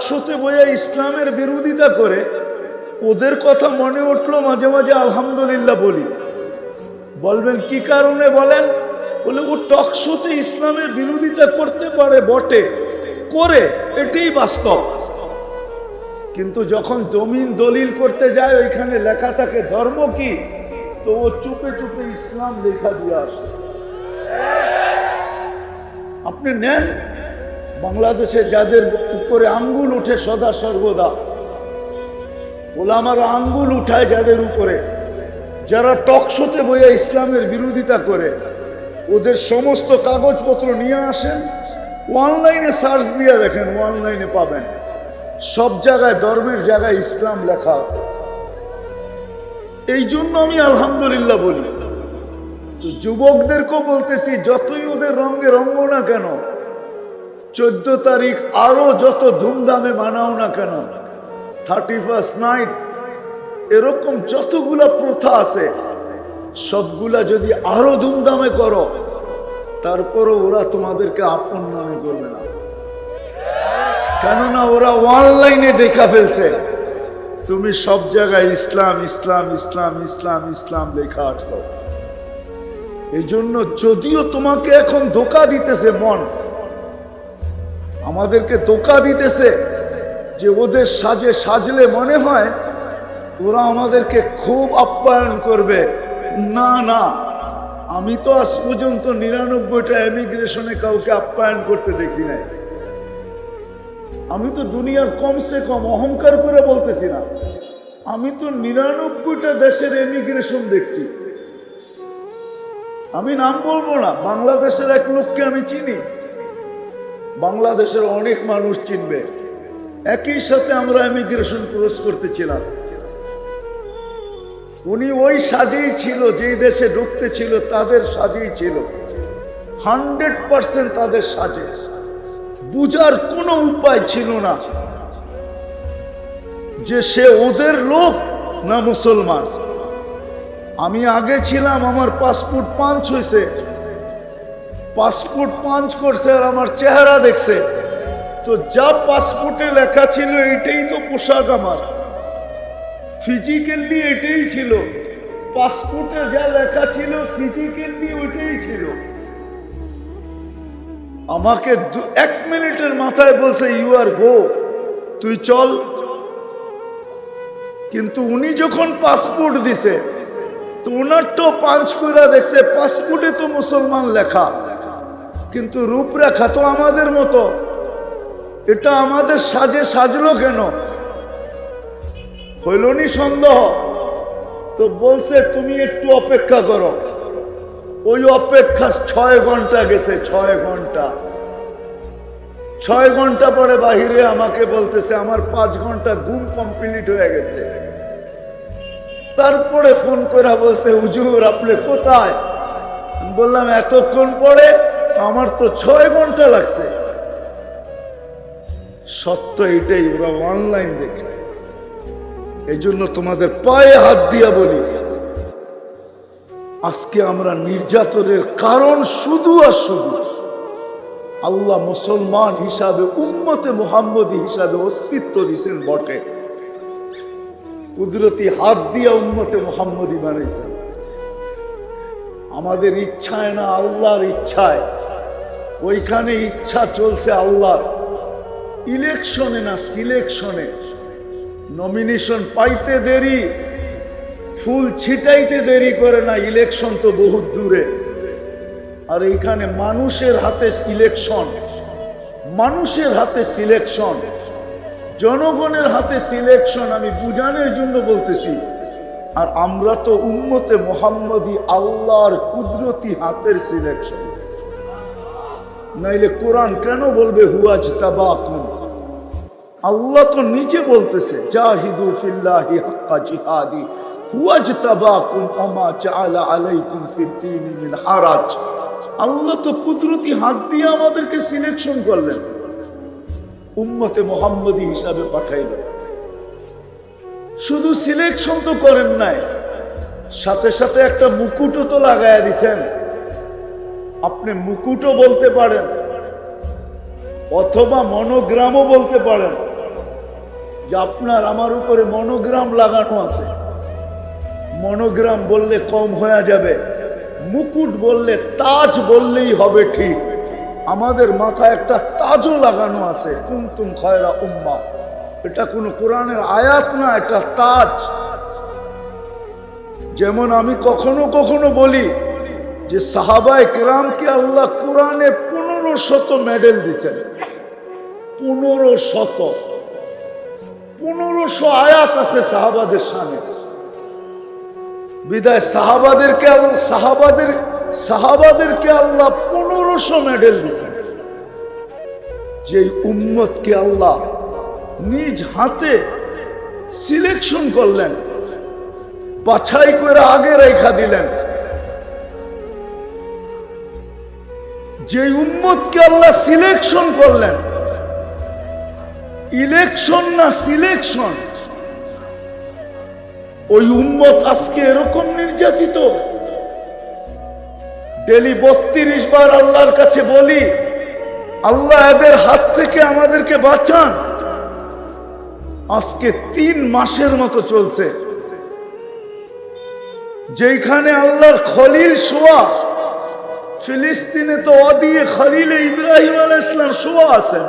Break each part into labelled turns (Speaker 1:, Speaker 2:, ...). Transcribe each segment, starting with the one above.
Speaker 1: শোতে বইয়া ইসলামের বিরোধিতা করে, ওদের কথা মনে উঠলো মাঝে মাঝে আলহামদুলিল্লাহ বলি। বলবেন কি কারণে বলেন? বলে ও টক শোতে ইসলামের বিরোধিতা করতে পারে বটে, করে, এটাই বাস্তব। কিন্তু যখন জমিন দলিল করতে যায়, ওইখানে লেখা থাকে ধর্ম কি, তো ও চুপে চুপে ইসলাম লেখা দিয়ে আসে। আপনি নেন বাংলাদেশে যাদের উপরে আঙ্গুল উঠে সদা সর্বদা, ওলামারা আঙ্গুল উঠায় যাদের উপরে, যারা টক শোতে বইয়া ইসলামের বিরোধিতা করে, ওদের সমস্ত কাগজপত্র নিয়ে আসেন, অনলাইনে সার্চ দিয়ে দেখেন, অনলাইনে পাবেন। সব জায়গায় ধর্মের জায়গায় ইসলাম লেখা আছে। এই জন্য আমি আলহামদুলিল্লাহ বলি। তো যুবকদেরকেও বলতেছি, যতই ওদের রঙে রঙ না কেন, 14 তারিখ আরো যত ধুমধামে মানাও না কেন, 31st নাইট, এরকম যতগুলা প্রথা আছে সবগুলা যদি আরো ধুমধামে করো, তারপরও ওরা তোমাদেরকে আপন মনে করবে না। কেননা ওরা অনলাইনে দেখা ফেলছে তুমি সব জায়গায় ইসলাম ইসলাম ইসলাম ইসলাম ইসলাম লেখা আসছো। এই জন্য যদিও তোমাকে এখন ধোঁকা দিতেছে মন, আমাদেরকে ধোঁকা দিতেছে যে ওদের সাজে সাজলে মনে হয় ওরা আমাদেরকে খুব আপ্যায়ন করবে। না না, আমি তো আজ পর্যন্ত 99টা এমিগ্রেশনে কাউকে আপ্যায়ন করতে দেখি নাই। আমি তো দুনিয়ার কমসে কম, অহংকার করে বলতেছি না, আমি তো 99টা দেশের এমিগ্রেশন দেখছি। আমি নাম বলবো না, বাংলাদেশের এক লোককে আমি চিনি, বাংলাদেশের অনেক মানুষ চিনবে। একই সাথে আমরা ইমিগ্রেশন ক্রস করতেছিলাম, উনি ওই সাজেই ছিল, যেই দেশে ঢুকতে ছিল তাদের সাজেই ছিল, 100% তাদের সাজে। বুঝার কোনো উপায় ছিল না যে সে ওদের লোক না মুসলমান। আমি আগে ছিলাম, আমার পাসপোর্ট পাঞ্চ হয়েছে, পাসপোর্ট পাঞ্চ করছে আর আমার চেহারা দেখছে, তো যা পাসপোর্টে লেখা ছিল এটাই তো পোশাক আমার, ফিজিক্যালি এটাই ছিল, পাসপোর্টে যা লেখা ছিল ফিজিক্যালি ওইটাই ছিল। আমাকে 1 মিনিটের মাথায় বলছে ইউ আর গো, তুই চল। কিন্তু উনি যখন পাসপোর্ট দিছে, তো ওনারটাও পাঞ্চ করে দেখছে, পাসপোর্টে তো মুসলমান লেখা, কিন্তু রূপরেখা তো আমাদের মতো, এটা আমাদের সাজে সাজলো কেন? হইলনি সন্দেহ? তো বলছে তুমি একটু অপেক্ষা করো। ওই অপেক্ষা 6 ঘন্টা গেছে, 6 ঘন্টা। 6 ঘন্টা পরে বাহিরে আমাকে বলতেছে আমার 5 ঘন্টা ঘুম কমপ্লিট হয়ে গেছে। তারপরে ফোন করে বলছে হুজুর আপনি কোথায়? বললাম এতক্ষণ পরে, আমার তো 6 ঘন্টা লাগছে। সত্য এটাই, ওরা অনলাইন দেখে। এই জন্য তোমাদের পায়ে হাত দিয়া বলি, আজকে আমরা নির্যাতনের কারণ শুধু আর শুধু আল্লাহ মুসলমান হিসাবে, উম্মতে মুহাম্মদী হিসাবে অস্তিত্ব দিয়েছেন বটে, কুদরতি হাত দিয়া উম্মতে মুহাম্মদী বানাইছেন। আমাদের ইচ্ছায় না, আল্লাহর ইচ্ছায়। ওইখানে ইচ্ছা চলছে আল্লাহর, ইলেকশনে না সিলেকশনে। নমিনেশন পাইতে দেরি, ফুল ছিটাইতে দেরি করে না, ইলেকশন তো বহুত দূরে। আর এইখানে মানুষের হাতে ইলেকশন, মানুষের হাতে সিলেকশন, জনগণের হাতে সিলেকশন। আমি বুঝানোর জন্য বলতেছি। আর আমরা তো উম্মতে মুহাম্মদী, আল্লাহর কুদরতি হাতের সিলেকশন। নাইলে কোরআন কেন বলবে হুয়াজতাবাকুম? আল্লাহ তো নিজে বলতেছে জাহিদু ফিল্লাহি হাক্কা জিহাদি হুয়াজতাবাকুম ওমা জাআলা আলাইকুম ফিদ-দীনি মিন হারাজ। আল্লাহ তো কুদরতি হাত দিয়ে আমাদেরকে সিলেকশন করলেন, উম্মতে মুহাম্মদী হিসাবে পাঠাইলেন। শুধু সিলেকশন তো করেন নাই, সাথে সাথে একটা মুকুটও তো লাগায়া দিছেন। আপনি মুকুটও বলতে পারেন, অথবা মনোগ্রামও বলতে পারেন। যে আপনার আমার উপরে মনোগ্রাম লাগানো আছে। মনোগ্রাম বললে কম হয়ে যাবে, মুকুট বললে, তাজ বললেই হবে ঠিক। আমাদের মাথায় একটা তাজও লাগানো আছে, কুনতুম খায়রা উম্মাহ। এটা কোনো কোরআনের আয়াত না, এটা তাজ। যেমন আমি কখনো কখনো বলি যে সাহাবায়ে কেরামকে আল্লাহ কোরআনে 1500 মেডেল দিয়েছেন। 1500 আয়াত আছে সাহাবাদের শানে। বিদায় সাহাবাদেরকে আল্লাহ 1500 মেডেল দিয়েছেন। যে উম্মতকে আল্লাহ নিজ হাতে সিলেকশন করলেন, বাছাই করে আগে রেখা দিলেন। যে উম্মতকে আল্লাহ সিলেকশন করলেন, ইলেকশন না সিলেকশন, ওই উম্মত আজকে এরকম নির্যাতিত। ডেলি 32 বার আল্লাহর কাছে বলি, আল্লাহ এদের হাত থেকে আমাদেরকে বাঁচান। আজকে 3 মাসের মতো চলছে। যেখানে আল্লাহর খলিল শোয়া, ফিলিস্তিনে তো অদিয়ে খলিলে ইব্রাহিম আলাইহিস সালাম শোয়া আছেন।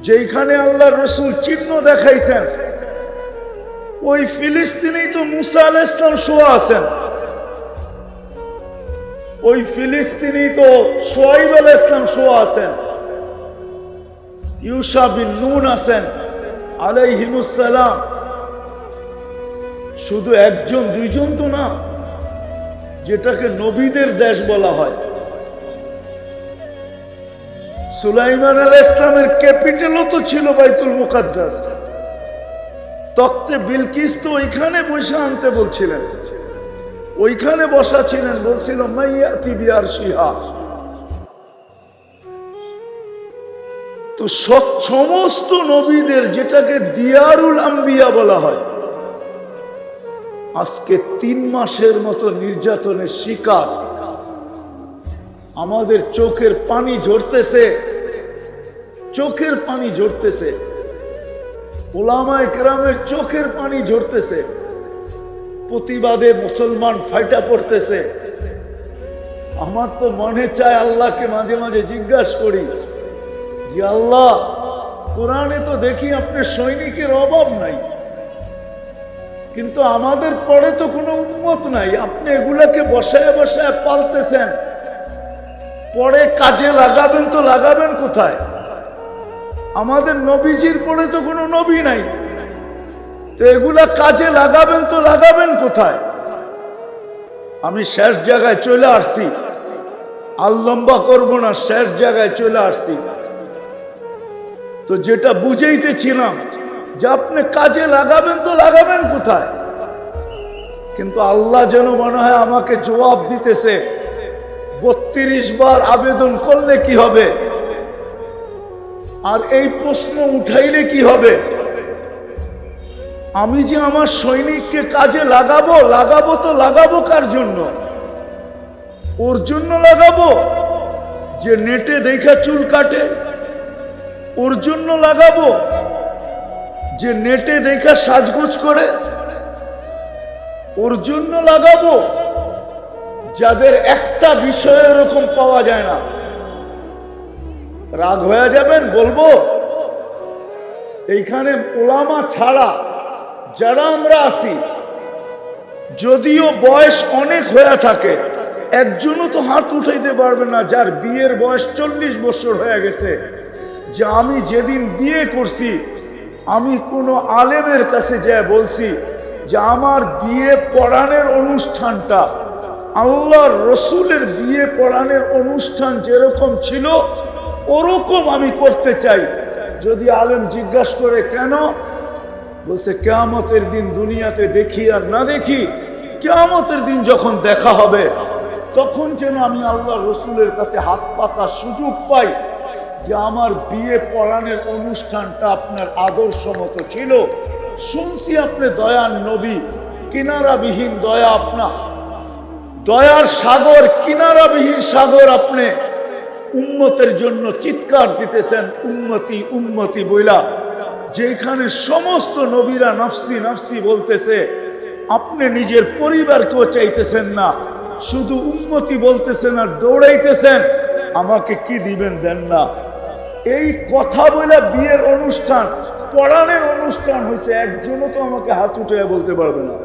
Speaker 1: যেখানে আল্লাহর রাসূল চিহ্ন দেখাইছেন, ওই ফিলিস্তিনেই তো মুসা আলাইহিস সালাম শোয়া আছেন। ওই ফিলিস্তিনেই তো শুআয়ব আলাইহিস সালাম শোয়া আছেন। ইউশা বিন নুন আছেন আলাইহিমুস সালাম। শুধু 1-2 তো না, যেটাকে নবীদের দেশ বলা হয়। সুলাইমান আলাইহিস সালামের ক্যাপিটালও তো ছিল বাইতুল মুকাদ্দাস। তখতে বিলকিস তো ওইখানে বসে আনতে বলছিলেন, ওইখানে বসা ছিলেন, বলছিল মাইয়াতি বিআরশিহা। তো সমস্ত নবীদের, যেটাকে দিয়ারুল আম্বিয়া বলা হয়, আজকে 3 মাসের মতো নির্যাতনের শিকার। আমাদের চোখের পানি ঝরতেছে, চোখের পানি ঝরতেছে, উলামায়ে কেরামের চোখের পানি ঝরতেছে। প্রতিবাদে মুসলমান ফাইটা পড়তেছে। আমার তো মনে চায় আল্লাহকে মাঝে মাঝে জিজ্ঞাসা করি যে আল্লাহ, কোরআনে তো দেখি আপনার সৈনিকের অভাব নাই, কিন্তু আমাদের পরে তো কোনো উম্মত নাই। আপনি এগুলাকে বসায় বসায় পালতেছেন, পরে কাজে লাগাবেন তো লাগাবেন কোথায়? আমাদের নবীজির পরে তো কোনো নবী নাই, তো এগুলা কাজে লাগাবেন তো লাগাবেন কোথায়? আমি শেষ জায়গায় চলে আসছি, আর লম্বা করবো না, শেষ জায়গায় চলে আসছি। তো যেটা বুঝাইতেছিলাম যে আপনি কাজে লাগাবেন তো লাগাবেন কোথায়? কিন্তু আল্লাহ যেন মনে হয় আমাকে জবাব দিতেছে, 32 বার আবেদন করলে কি হবে, আর এই প্রশ্ন উঠাইলে কি হবে? আমি যে আমার সৈনিককে কাজে লাগাবো তো লাগাবো কার জন্য? ওর জন্য লাগাবো যে নেটে দেখা চুল কাটে? ওর জন্য লাগাবো যে নেটে দেখা সাজগোজ করে? ওর জন্য লাগাবো যাদের একটা বিষয় এরকম পাওয়া যায় না? রাগ হয়ে যাবেন বলবো, এইখানে ওলামা ছাড়া যারা আমরা আছি, যদিও বয়স অনেক হয়ে থাকে, একজনও তো হাত উঠাইতে পারবে না যার বিয়ের বয়স 40 বছর হয়ে গেছে, যে আমি যেদিন বিয়ে করছি আমি কোনো আলেমের কাছে যা বলছি যে আমার বিয়ে পড়ানোর অনুষ্ঠানটা আল্লাহর রসুলের বিয়ে পড়ানোর অনুষ্ঠান যেরকম ছিল ওরকম আমি করতে চাই। যদি আলেম জিজ্ঞাসা করে কেন, বলছে কিয়ামতের দিন দুনিয়াতে দেখি আর না দেখি, কিয়ামতের দিন যখন দেখা হবে তখন যেন আমি আল্লাহ রসুলের কাছে হাত পাতার সুযোগ পাই যে আমার বিয়ে পড়ানোর অনুষ্ঠানটা আপনার আদর্শ মতো ছিল। শুনছি আপনি দয়ার নবী, কিনারাবিহীন দয়া, আপনা দয়ার সাগর, কিনারাবিহীন সাগর, আপনি উম্মতের জন্য চিৎকার দিতেছেন উম্মতি উম্মতি বইলা। যেখানে সমস্ত নবীরা নফসি নফসি বলতেছে, আপনি নিজের পরিবারকেও চাইতেছেন না, শুধু উম্মতি বলতেছেন আর দৌড়াইতেছেন, আমাকে কি দিবেন দেন না। এই কথা বলে বিয়ের অনুষ্ঠান, পড়ানোর অনুষ্ঠান হয়েছে, একজনও তো আমাকে হাত উঠে বলতে পারবে না,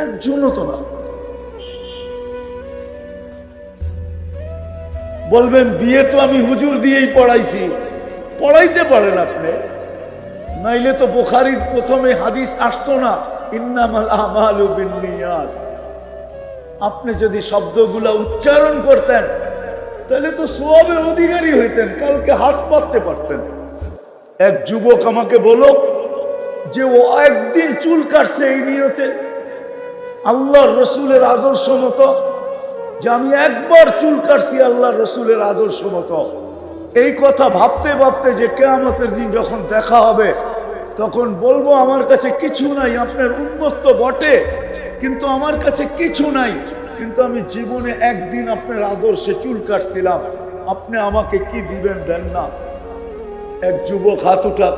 Speaker 1: একজনও তো না। বলবেন বিয়ে তো আমি হুজুর দিয়েই পড়াইছি, পড়াইতে পারেন আপনি, নাইলে তো বুখারীর প্রথমে হাদিস আসতো না, ইন্নামাল আমালু বিন্নিয়াত। আপনি যদি শব্দগুলা উচ্চারণ করতেন তাহলে তো সওয়াবের অধিকারী হইতেন, কালকে হাত পাততে পারতেন। এক যুবক আমাকে বলো যে ও একদিন চুল কাটছে এই নিয়তে আল্লাহর রসুলের আদর্শ মতো, যে আমি একবার চুল কাটছি আল্লাহর রসুলের আদর্শ মতো। এই কথা ভাবতে ভাবতে যে কিয়ামতের দিন যখন দেখা হবে তখন বলবো আমার কাছে কিছু নাই, আপনার উন্মত্ত বটে কিন্তু আমার কাছে কিছু নাই, কিন্তু আমি জীবনে একদিন আপনার আদর্শে চুল কাটছিলাম, আপনি আমাকে কি দিবেন দেন না। এক যুবক হাত উঠা।